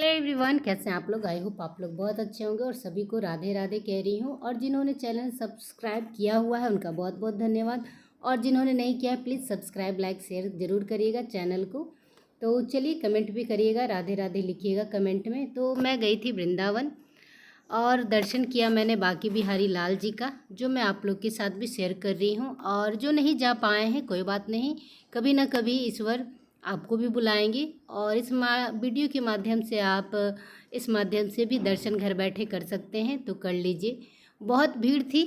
Hello everyone, कैसे हैं आप लोग। आई होप आप लोग बहुत अच्छे होंगे और सभी को राधे राधे कह रही हूँ। और जिन्होंने चैनल सब्सक्राइब किया हुआ है उनका बहुत बहुत धन्यवाद, और जिन्होंने नहीं किया है प्लीज़ सब्सक्राइब लाइक शेयर ज़रूर करिएगा चैनल को। तो चलिए कमेंट भी करिएगा, राधे राधे लिखिएगा कमेंट में। तो मैं गई थी वृंदावन और दर्शन किया मैंने बांके बिहारी लाल जी का, जो मैं आप लोग के साथ भी शेयर कर रही हूँ। और जो नहीं जा पाए हैं कोई बात नहीं, कभी ना कभी ईश्वर आपको भी बुलाएंगे और इस वीडियो के माध्यम से आप इस माध्यम से भी दर्शन घर बैठे कर सकते हैं, तो कर लीजिए। बहुत भीड़ थी,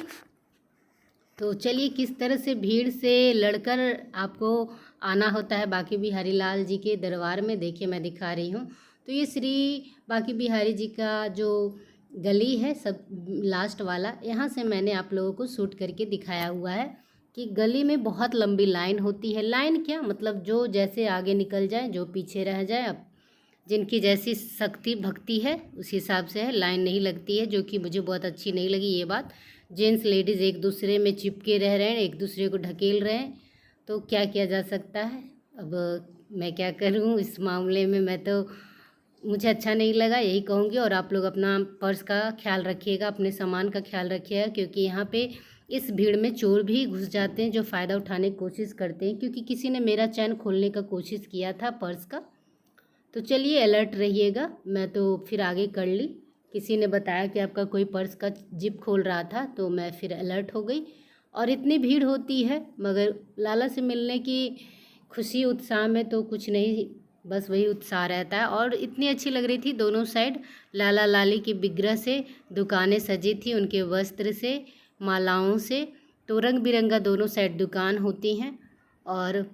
तो चलिए किस तरह से भीड़ से लड़कर आपको आना होता है बांके बिहारी लाल जी के दरबार में, देखिए मैं दिखा रही हूँ। तो ये श्री बांके बिहारी जी का जो गली है सब लास्ट वाला, यहाँ से मैंने आप लोगों को शूट करके दिखाया हुआ है कि गली में बहुत लंबी लाइन होती है। लाइन क्या मतलब, जो जैसे आगे निकल जाए जो पीछे रह जाए, अब जिनकी जैसी शक्ति भक्ति है उस हिसाब से है, लाइन नहीं लगती है, जो कि मुझे बहुत अच्छी नहीं लगी ये बात। जेंट्स लेडीज़ एक दूसरे में चिपके रह रहे हैं, एक दूसरे को ढकेल रहे हैं, तो क्या किया जा सकता है। अब मैं क्या करूं इस मामले में, मैं तो मुझे अच्छा नहीं लगा, यही कहूँगी। और आप लोग अपना पर्स का ख्याल रखिएगा, अपने सामान का ख्याल रखिएगा, क्योंकि यहाँ पे इस भीड़ में चोर भी घुस जाते हैं जो फ़ायदा उठाने की कोशिश करते हैं। क्योंकि किसी ने मेरा चैन खोलने का कोशिश किया था पर्स का, तो चलिए अलर्ट रहिएगा। मैं तो फिर आगे कर ली, किसी ने बताया कि आपका कोई पर्स का जिप खोल रहा था, तो मैं फिर अलर्ट हो गई। और इतनी भीड़ होती है, मगर लाला से मिलने की खुशी उत्साह में तो कुछ नहीं, बस वही उत्साह रहता है। और इतनी अच्छी लग रही थी, दोनों साइड लाला लाली के विग्रह से दुकानें सजी थी, उनके वस्त्र से, मालाओं से। तो रंग बिरंगा दोनों साइड दुकान होती हैं, और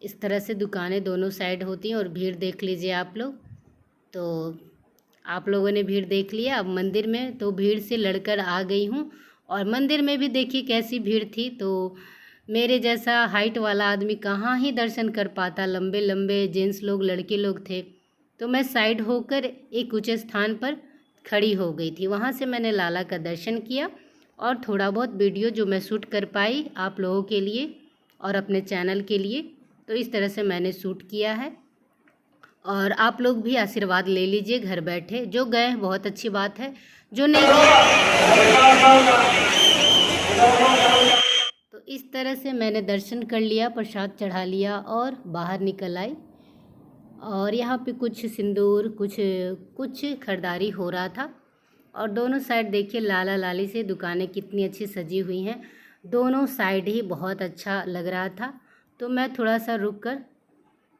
इस तरह से दुकानें दोनों साइड होती हैं। और भीड़ देख लीजिए आप लोग। तो आप लोगों ने भीड़ देख लिया। अब मंदिर में तो भीड़ से लड़कर आ गई हूँ, और मंदिर में भी देखिए कैसी भीड़ थी। तो मेरे जैसा हाइट वाला आदमी कहाँ ही दर्शन कर पाता, लंबे लंबे जेंट्स लोग लड़के लोग थे। तो मैं साइड होकर एक ऊँचे स्थान पर खड़ी हो गई थी, वहाँ से मैंने लाला का दर्शन किया और थोड़ा बहुत वीडियो जो मैं शूट कर पाई आप लोगों के लिए और अपने चैनल के लिए, तो इस तरह से मैंने शूट किया है। और आप लोग भी आशीर्वाद ले लीजिए घर बैठे, जो गए हैं बहुत अच्छी बात है, जो नहीं गए। तो इस तरह से मैंने दर्शन कर लिया, प्रसाद चढ़ा लिया और बाहर निकल आई। और यहाँ पे कुछ सिंदूर कुछ खरीदारी हो रहा था। और दोनों साइड देखिए लाला लाली से दुकानें कितनी अच्छी सजी हुई हैं, दोनों साइड ही बहुत अच्छा लग रहा था। तो मैं थोड़ा सा रुक कर,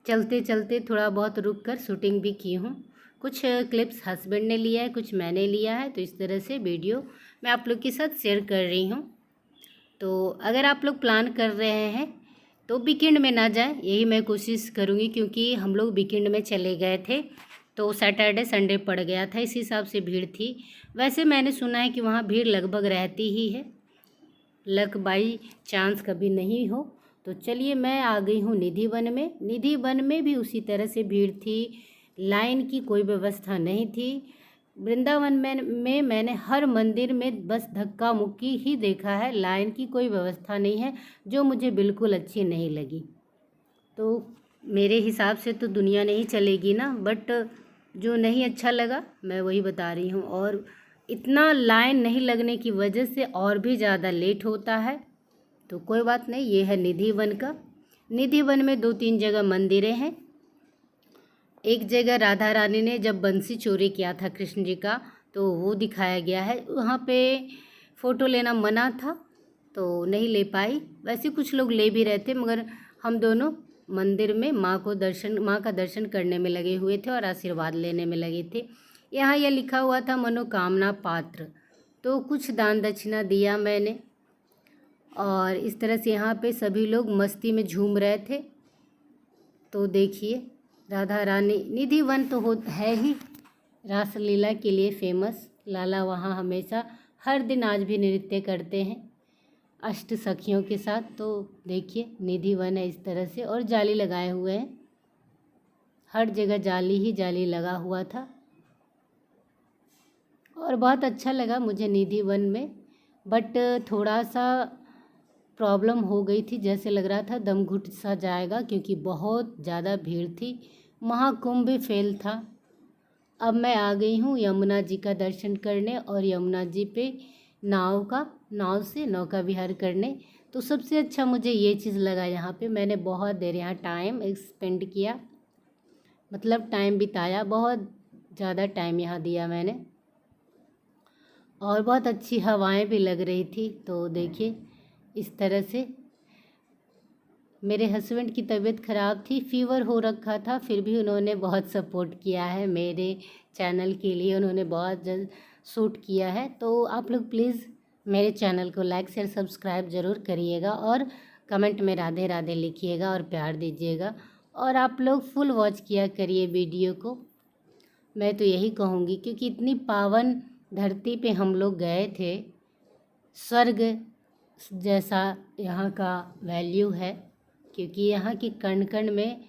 चलते चलते थोड़ा बहुत रुक कर शूटिंग भी की हूँ। कुछ क्लिप्स हस्बैंड ने लिया है, कुछ मैंने लिया है, तो इस तरह से वीडियो मैं आप लोग के साथ शेयर कर रही हूँ। तो अगर आप लोग प्लान कर रहे हैं तो वीकेंड में ना जाएं, यही मैं कोशिश करूँगी, क्योंकि हम लोग वीकेंड में चले गए थे तो सैटरडे संडे पड़ गया था, इस हिसाब से भीड़ थी। वैसे मैंने सुना है कि वहाँ भीड़ लगभग रहती ही है, लक बाई चांस कभी नहीं हो। तो चलिए मैं आ गई हूँ निधि वन में। निधि वन में भी उसी तरह से भीड़ थी, लाइन की कोई व्यवस्था नहीं थी। वृंदावन में मैंने हर मंदिर में बस धक्का मुक्की ही देखा है, लाइन की कोई व्यवस्था नहीं है, जो मुझे बिल्कुल अच्छी नहीं लगी। तो मेरे हिसाब से तो दुनिया नहीं चलेगी ना, बट जो नहीं अच्छा लगा मैं वही बता रही हूँ। और इतना लाइन नहीं लगने की वजह से और भी ज़्यादा लेट होता है, तो कोई बात नहीं। ये है निधि वन का। निधि वन में 2-3 जगह मंदिरें हैं। एक जगह राधा रानी ने जब बंसी चोरी किया था कृष्ण जी का, तो वो दिखाया गया है, वहाँ पे फ़ोटो लेना मना था तो नहीं ले पाई। वैसे कुछ लोग ले भी रहे थे, मगर हम दोनों मंदिर में माँ का दर्शन करने में लगे हुए थे और आशीर्वाद लेने में लगे थे। यहाँ यह लिखा हुआ था मनोकामना पात्र, तो कुछ दान दक्षिणा दिया मैंने। और इस तरह से यहाँ पे सभी लोग मस्ती में झूम रहे थे। तो देखिए राधा रानी, निधि वन तो है ही रासलीला के लिए फेमस। लाला वहाँ हमेशा हर दिन आज भी नृत्य करते हैं अष्ट सखियों के साथ। तो देखिए निधि वन है इस तरह से, और जाली लगाए हुए हैं, हर जगह जाली ही जाली लगा हुआ था। और बहुत अच्छा लगा मुझे निधि वन में, बट थोड़ा सा प्रॉब्लम हो गई थी, जैसे लग रहा था दम घुट सा जाएगा, क्योंकि बहुत ज़्यादा भीड़ थी। महाकुंभ भी फेल था। अब मैं आ गई हूँ यमुना जी का दर्शन करने और यमुना जी पे नाव से नौका विहार करने। तो सबसे अच्छा मुझे ये चीज़ लगा, यहाँ पे मैंने बहुत देर यहाँ टाइम स्पेंड किया, मतलब टाइम बिताया, बहुत ज़्यादा टाइम यहाँ दिया मैंने। और बहुत अच्छी हवाएं भी लग रही थी। तो देखिए इस तरह से मेरे हस्बैंड की तबीयत ख़राब थी, फीवर हो रखा था, फिर भी उन्होंने बहुत सपोर्ट किया है मेरे चैनल के लिए, उन्होंने बहुत जल्द शूट किया है। तो आप लोग प्लीज़ मेरे चैनल को लाइक शेयर सब्सक्राइब ज़रूर करिएगा और कमेंट में राधे राधे लिखिएगा और प्यार दीजिएगा। और आप लोग फुल वॉच किया करिए वीडियो को, मैं तो यही कहूँगी, क्योंकि इतनी पावन धरती पे हम लोग गए थे। स्वर्ग जैसा यहाँ का वैल्यू है, क्योंकि यहाँ की कण कण में,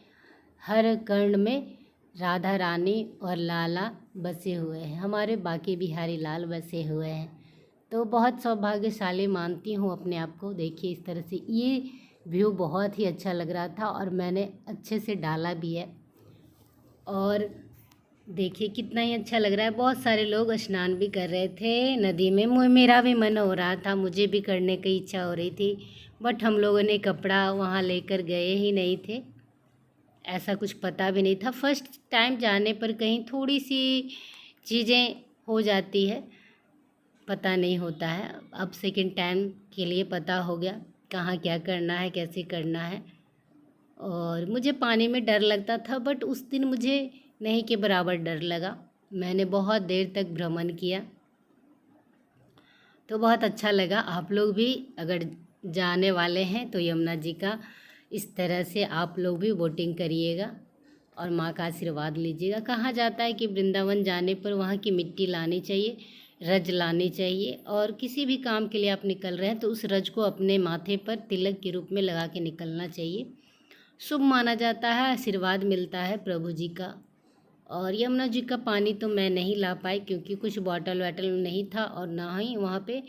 हर कण में राधा रानी और लाला बसे हुए हैं, हमारे बाकी बिहारी लाल बसे हुए हैं। तो बहुत सौभाग्यशाली मानती हूँ अपने आप को। देखिए इस तरह से ये व्यू बहुत ही अच्छा लग रहा था और मैंने अच्छे से डाला भी है। और देखिए कितना ही अच्छा लग रहा है। बहुत सारे लोग स्नान भी कर रहे थे नदी में। मेरा भी मन हो रहा था, मुझे भी करने की इच्छा हो रही थी, बट हम लोगों ने कपड़ा वहाँ लेकर गए ही नहीं थे, ऐसा कुछ पता भी नहीं था। फर्स्ट टाइम जाने पर कहीं थोड़ी सी चीज़ें हो जाती है, पता नहीं होता है। अब सेकंड टाइम के लिए पता हो गया कहाँ क्या करना है, कैसे करना है। और मुझे पानी में डर लगता था, बट उस दिन मुझे नहीं के बराबर डर लगा। मैंने बहुत देर तक भ्रमण किया, तो बहुत अच्छा लगा। आप लोग भी अगर जाने वाले हैं तो यमुना जी का इस तरह से आप लोग भी बोटिंग करिएगा और माँ का आशीर्वाद लीजिएगा। कहा जाता है कि वृंदावन जाने पर वहाँ की मिट्टी लानी चाहिए, रज लानी चाहिए, और किसी भी काम के लिए आप निकल रहे हैं तो उस रज को अपने माथे पर तिलक के रूप में लगा के निकलना चाहिए। शुभ माना जाता है, आशीर्वाद मिलता है प्रभु जी का। और यमुना जी का पानी तो मैं नहीं ला पाई, क्योंकि कुछ बॉटल वाटल नहीं था और ना ही वहाँ पे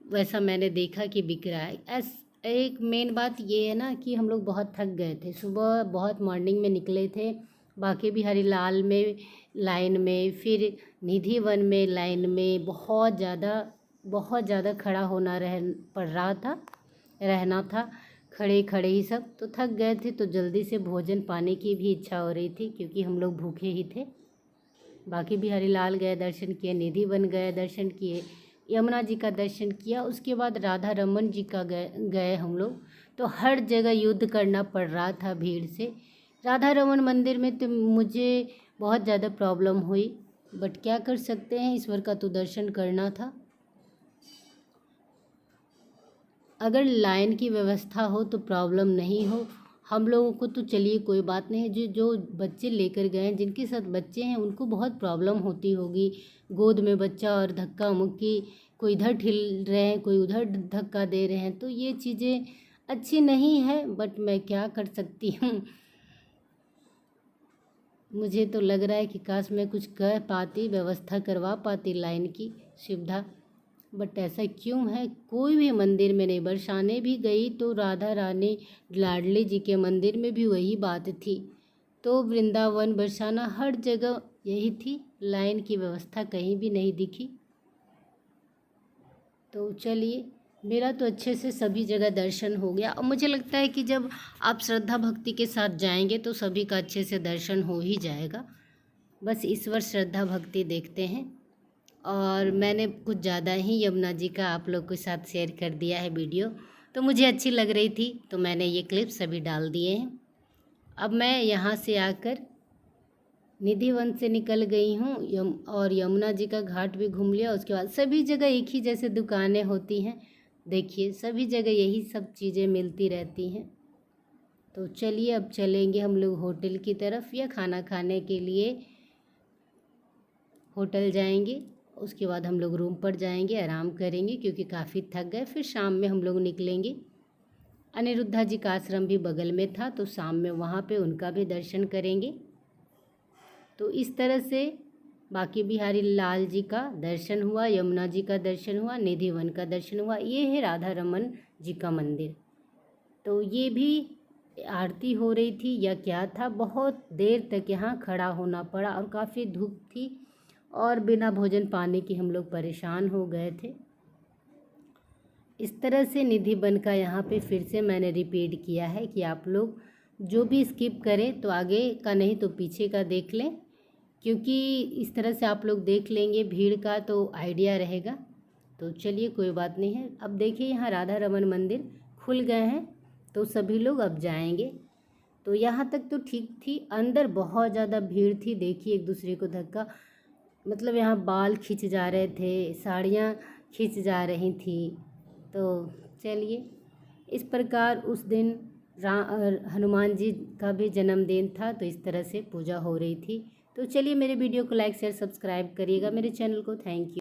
वैसा मैंने देखा कि बिक रहा है। एक मेन बात ये है ना कि हम लोग बहुत थक गए थे, सुबह बहुत मॉर्निंग में निकले थे, बाकी बिहारी लाल में लाइन में, फिर निधि वन में लाइन में बहुत ज़्यादा खड़ा होना रहना था, खड़े खड़े ही सब तो थक गए थे। तो जल्दी से भोजन पाने की भी इच्छा हो रही थी, क्योंकि हम लोग भूखे ही थे। बाकी बिहारी लाल गए, दर्शन किए, निधि वन गए, दर्शन किए, यमुना जी का दर्शन किया, उसके बाद राधा रमन जी का गए हम लोग। तो हर जगह युद्ध करना पड़ रहा था भीड़ से। राधा रमन मंदिर में तो मुझे बहुत ज़्यादा प्रॉब्लम हुई, बट क्या कर सकते हैं, ईश्वर का तो दर्शन करना था। अगर लाइन की व्यवस्था हो तो प्रॉब्लम नहीं हो। हम लोगों को तो चलिए कोई बात नहीं है, जो बच्चे लेकर गए हैं, जिनके साथ बच्चे हैं, उनको बहुत प्रॉब्लम होती होगी। गोद में बच्चा और धक्का मुक्की, कोई इधर ठिल रहे हैं, कोई उधर धक्का दे रहे हैं, तो ये चीज़ें अच्छी नहीं है, बट मैं क्या कर सकती हूँ। मुझे तो लग रहा है कि काश मैं कुछ कह पाती, व्यवस्था करवा पाती लाइन की सुविधा, बट ऐसा क्यों है। कोई भी मंदिर में नहीं। बरसाने भी गई तो राधा रानी लाडली जी के मंदिर में भी वही बात थी। तो वृंदावन, बरसाना, हर जगह यही थी, लाइन की व्यवस्था कहीं भी नहीं दिखी। तो चलिए, मेरा तो अच्छे से सभी जगह दर्शन हो गया। और मुझे लगता है कि जब आप श्रद्धा भक्ति के साथ जाएंगे तो सभी का अच्छे से दर्शन हो ही जाएगा। बस ईश्वर श्रद्धा भक्ति देखते हैं। और मैंने कुछ ज़्यादा ही यमुना जी का आप लोग के साथ शेयर कर दिया है वीडियो, तो मुझे अच्छी लग रही थी तो मैंने ये क्लिप सभी डाल दिए हैं। अब मैं यहाँ से आकर निधि वन से निकल गई हूँ और यमुना जी का घाट भी घूम लिया। उसके बाद सभी जगह एक ही जैसे दुकानें होती हैं, देखिए सभी जगह यही सब चीज़ें मिलती रहती हैं। तो चलिए अब चलेंगे हम लोग होटल की तरफ, या खाना खाने के लिए होटल जाएंगे। उसके बाद हम लोग रूम पर जाएंगे, आराम करेंगे, क्योंकि काफ़ी थक गए। फिर शाम में हम लोग निकलेंगे। अनिरुद्धा जी का आश्रम भी बगल में था, तो शाम में वहाँ पे उनका भी दर्शन करेंगे। तो इस तरह से बाकी बिहारी लाल जी का दर्शन हुआ, यमुना जी का दर्शन हुआ, निधि वन का दर्शन हुआ। ये है राधा रमन जी का मंदिर। तो ये भी आरती हो रही थी या क्या था, बहुत देर तक यहाँ खड़ा होना पड़ा और काफ़ी धूप थी और बिना भोजन पाने के हम लोग परेशान हो गए थे। इस तरह से निधि बन का यहाँ पे फिर से मैंने रिपीट किया है कि आप लोग जो भी स्किप करें तो आगे का नहीं तो पीछे का देख लें, क्योंकि इस तरह से आप लोग देख लेंगे भीड़ का तो आइडिया रहेगा। तो चलिए कोई बात नहीं है। अब देखिए यहाँ राधा रमन मंदिर खुल गए हैं तो सभी लोग अब जाएंगे। तो यहाँ तक तो ठीक थी, अंदर बहुत ज़्यादा भीड़ थी। देखिए एक दूसरे को धक्का, मतलब यहाँ बाल खींच जा रहे थे, साड़ियाँ खींच जा रही थी। तो चलिए, इस प्रकार उस दिन हनुमान जी का भी जन्मदिन था तो इस तरह से पूजा हो रही थी। तो चलिए मेरे वीडियो को लाइक शेयर सब्सक्राइब करिएगा मेरे चैनल को। Thank you.